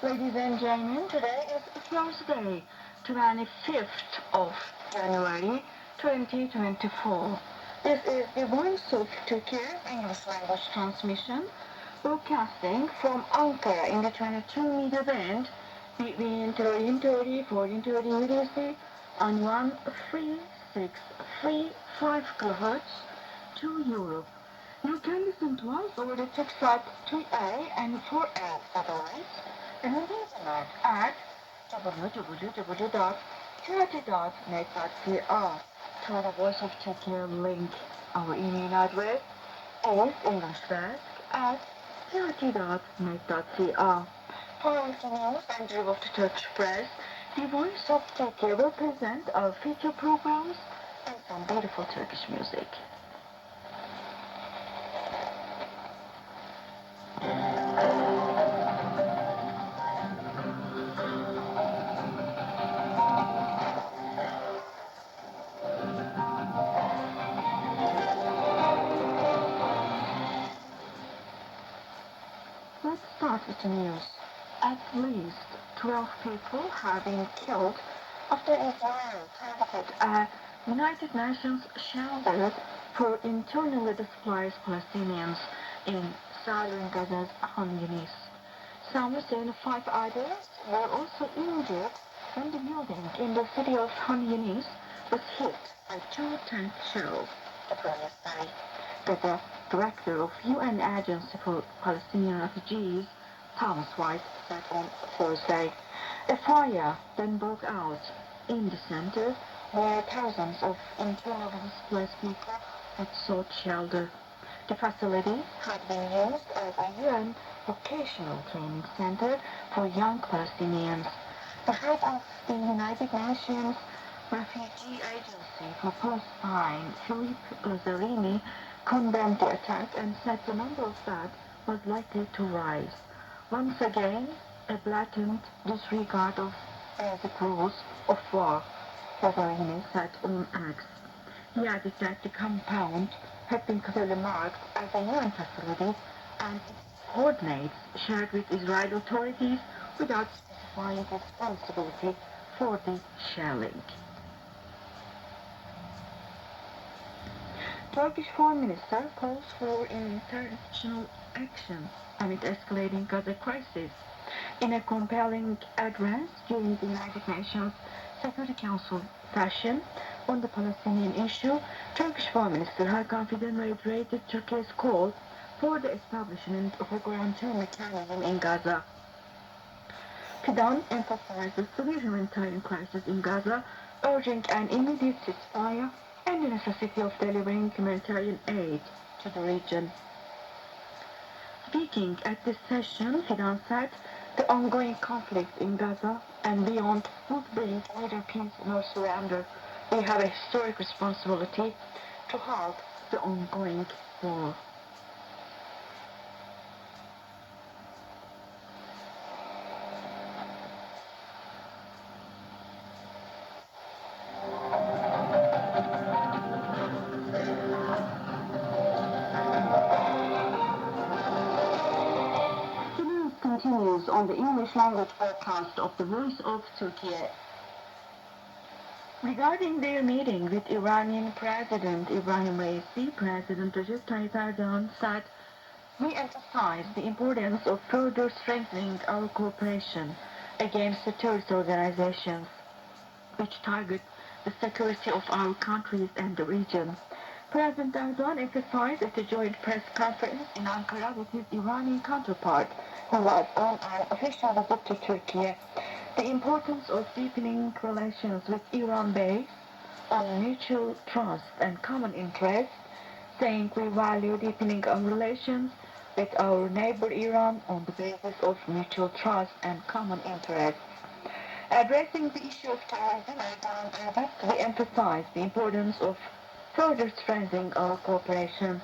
Ladies and gentlemen, today is Thursday, 25th of January 2024. This is the Voice of Turkey English language transmission, broadcasting from Ankara in the 22 meter band between 1330 1430 UTC on 13635 kHz to Europe. You can listen to us over the Retekess 3A and 4A satellites and on the internet at www.turkey.net.cr. Through the Voice of Turkey link. Our email address is englishdesk@turkey.net.cr. Following the news and review of the Turkish press, the Voice of Turkey will present our feature programs and some beautiful Turkish music. Let's start with the news. At least 12 people have been killed after Israel targeted a United Nations shelter for internally displaced Palestinians in southern Gaza's Khan Yunis. Some 75 others were also injured when the building in the city of Khan Yunis was hit by two tank shells, the police say. The director of UN Agency for Palestinian Refugees, Thomas White, said on Thursday. A fire then broke out in the center where thousands of internally displaced people had sought shelter. The facility had been used as a UN vocational training center for young Palestinians. The head of the United Nations Refugee Agency for Palestine, Philippe Lazzarini, condemned the attack and said the number of dead was likely to rise. Once again, a blatant disregard of basic rules of war, Lazzarini said on X. He added that the compound had been clearly marked as a UN facility and its coordinates shared with Israeli authorities without specifying responsibility for the shelling. Turkish Foreign Minister calls for international action amid escalating Gaza crisis. In a compelling address during the United Nations Security Council session on the Palestinian issue, Turkish Foreign Minister Hakan Fidan reiterated Turkey's call for the establishment of a guarantee mechanism in Gaza. Fidan emphasized the severe humanitarian crisis in Gaza, urging an immediate ceasefire and the necessity of delivering humanitarian aid to the region. Speaking at this session, Fidan said the ongoing conflict in Gaza and beyond would bring neither peace nor surrender. We have a historic responsibility to halt the ongoing war. Continues on the English language broadcast of the Voice of Turkey. Regarding their meeting with Iranian President Ibrahim Raisi, President Recep Tayyip Erdogan said, "We emphasize the importance of further strengthening our cooperation against the terrorist organizations which target the security of our countries and the region." President Erdogan emphasized at a joint press conference in Ankara with his Iranian counterpart, who was on an official visit to Turkey, the importance of deepening relations with Iran based on mutual trust and common interests, saying we value deepening our relations with our neighbor Iran on the basis of mutual trust and common interests. Addressing the issue of terrorism, Erdogan added, "We emphasize the importance of further strengthening our cooperation."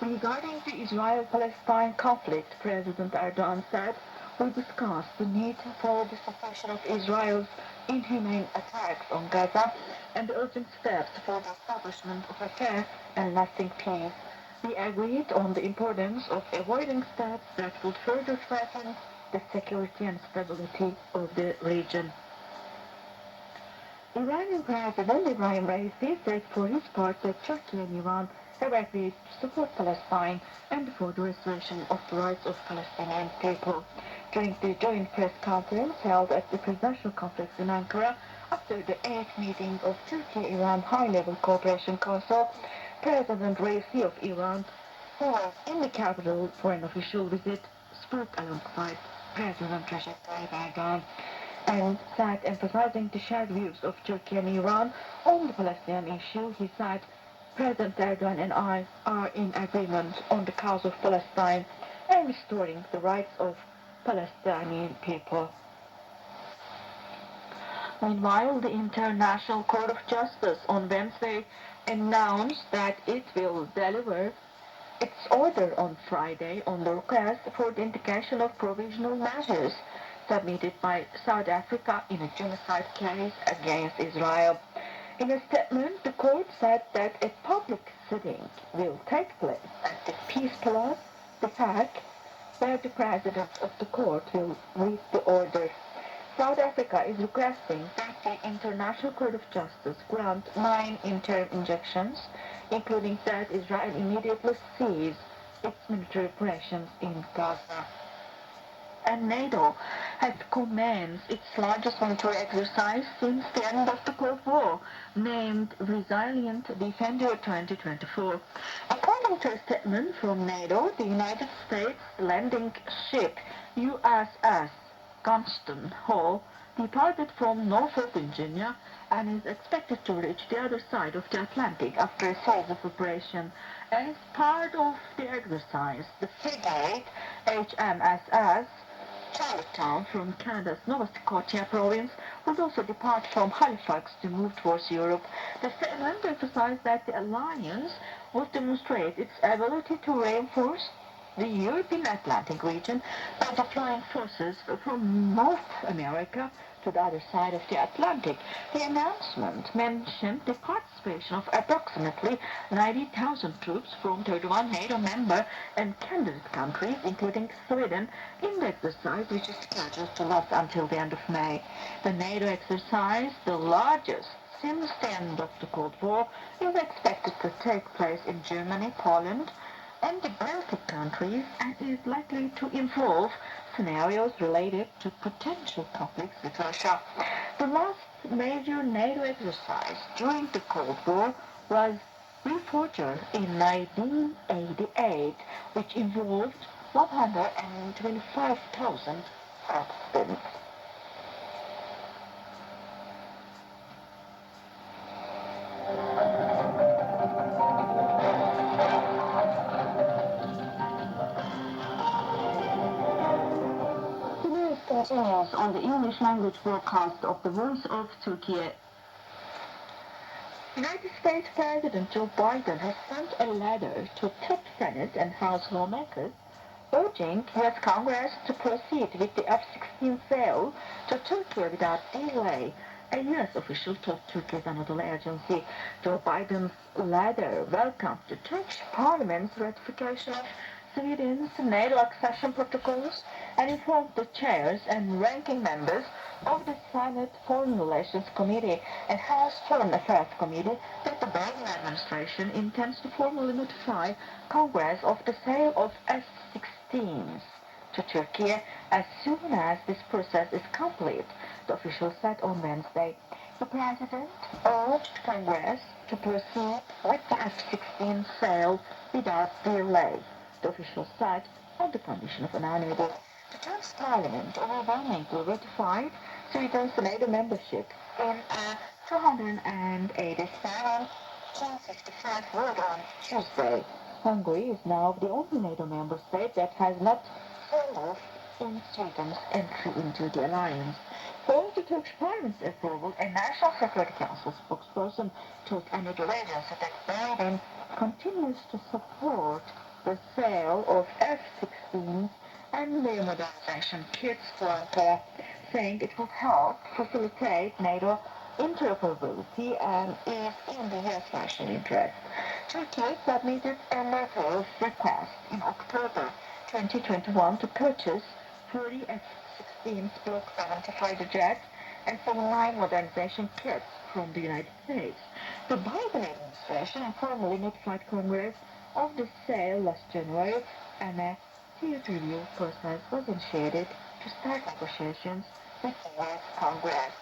Regarding the Israel-Palestine conflict, President Erdogan said, "We discussed the need for the cessation of Israel's inhumane attacks on Gaza and the urgent steps for the establishment of a fair and lasting peace. We agreed on the importance of avoiding steps that would further threaten the security and stability of the region. Iranian President Ibrahim Raisi said for his part that Turkey and Iran have agreed to support Palestine and for the restoration of the rights of Palestinian people. During the joint press conference held at the presidential complex in Ankara after the 8th meeting of Turkey-Iran High-Level Cooperation Council, President Raisi of Iran, who was in the capital for an official visit, spoke alongside President Recep Tayyip Erdogan and said, emphasizing the shared views of Turkey and Iran on the Palestinian issue, he said, President Erdogan and I are in agreement on the cause of Palestine and restoring the rights of Palestinian people. Meanwhile, the International Court of Justice on Wednesday announced that it will deliver its order on Friday on the request for the indication of provisional measures submitted by South Africa in a genocide case against Israel. In a statement, the court said that a public sitting will take place at the Peace Palace, the Hague, where the president of the court will read the order. South Africa is requesting that the International Court of Justice grant 9 interim injunctions, including that Israel immediately cease its military operations in Gaza. And NATO has commenced its largest military exercise since the end of the Cold War, named Resilient Defender 2024. According to a statement from NATO, the United States landing ship USS Gunston Hall departed from Norfolk, Virginia, and is expected to reach the other side of the Atlantic after a series of operations. As part of the exercise, the frigate HMSS Charlottetown from Canada's Nova Scotia province would also depart from Halifax to move towards Europe. The statement emphasized that the alliance would demonstrate its ability to reinforce the European Atlantic region by deploying forces from North America to the other side of the Atlantic. The announcement mentioned the participation of approximately 90,000 troops from 31 NATO member and candidate countries, including Sweden, in the exercise, which is scheduled to last until the end of May. The NATO exercise, the largest since the end of the Cold War, is expected to take place in Germany, Poland, and the Baltic countries, and is likely to involve scenarios related to potential conflicts with Russia. The last major NATO exercise during the Cold War was Reforger in 1988, which involved 125,000 participants. Continues on the English language broadcast of the Voice of Turkey. United States President Joe Biden has sent a letter to top Senate and House lawmakers urging U.S. Congress to proceed with the F-16 sale to Turkey without delay. A U.S. official told Turkey's Anadolu agency. Joe Biden's letter welcomed the Turkish Parliament's ratification of Sweden's NATO accession protocols and informed the chairs and ranking members of the Senate Foreign Relations Committee and House Foreign Affairs Committee that the Biden administration intends to formally notify Congress of the sale of F-16s to Turkey as soon as this process is complete, the official said on Wednesday. The president urged Congress to proceed with the F-16 sale without delay, the official said, on the condition of anonymity. The Turkish Parliament overwhelmingly ratified Sweden's NATO membership in a 287-255 vote on Tuesday. Hungary is now the only NATO member state that has not signed off in Sweden's entry into the alliance. For the Turkish Parliament's approval, a National Security Council spokesperson told another agency that Biden continues to support the sale of F-16s and their modernization kits to Ankara, saying it will help facilitate NATO interoperability and is in the U.S. national interest. Turkey submitted a letter of request in October 2021 to purchase 30 F-16 Block 70 fighter jets and 79 modernization kits from the United States. The Biden administration informally notified Congress of the sale last January, and a tiered review process was initiated to start negotiations with the U.S. Congress.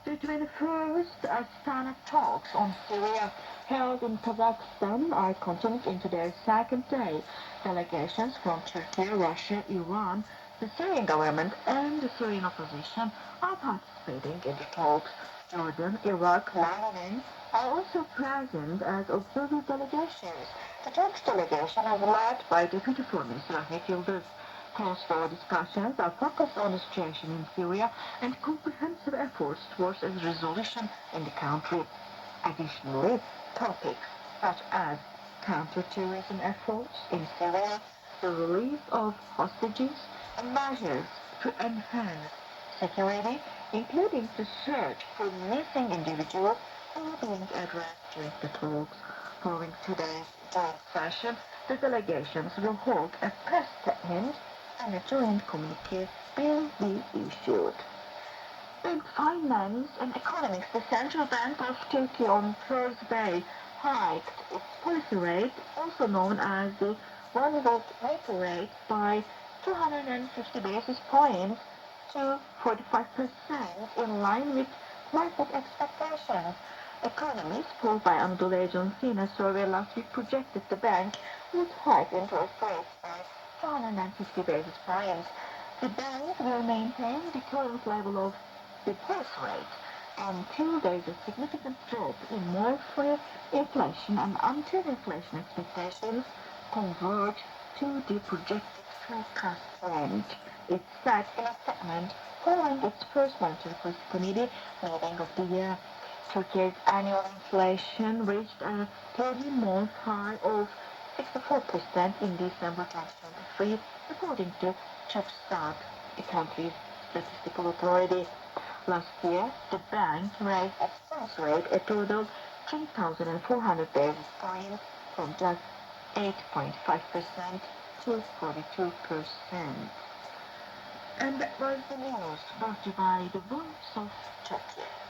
The 21st Astana talks on Syria held in Kazakhstan are continuing into their second day. Delegations from Turkey, Russia, Iran, the Syrian government and the Syrian opposition are participating in the talks. Jordan, Iraq, Lebanon are also present as observer delegations. The Turkish delegation is led by Deputy Foreign Minister Ahmet Yildiz. Close-door discussions are focused on the situation in Syria and comprehensive efforts towards its resolution in the country. Additionally, topics such as counter-terrorism efforts in Syria, the release of hostages, and measures to enhance security, including the search for missing individuals, are being addressed during the talks. Following today's joint session, the delegations will hold a press statement and a joint communique will be issued. In finance and economics, the Central Bank of Turkey on Thursday hiked its policy rate, also known as the one-week repo rate, by 250 basis points to 45%, in line with market expectations. Economists polled by Anadolu Agency in a survey last week projected the bank would hike interest rates by 250 basis points. The bank will maintain the current level of the policy rate until there is a significant drop in monthly inflation and until inflation expectations converge to the projected forecast range, it said in a statement following its first monetary policy committee meeting of the year. Turkey's annual inflation reached a 30-month high of 64% in December 2023, according to Çapstat, the country's statistical authority. Last year, the bank raised its policy rate a total 3,400 basis points from just 8.5% to 42%. And that was the news brought to you by the Voice of Turkey.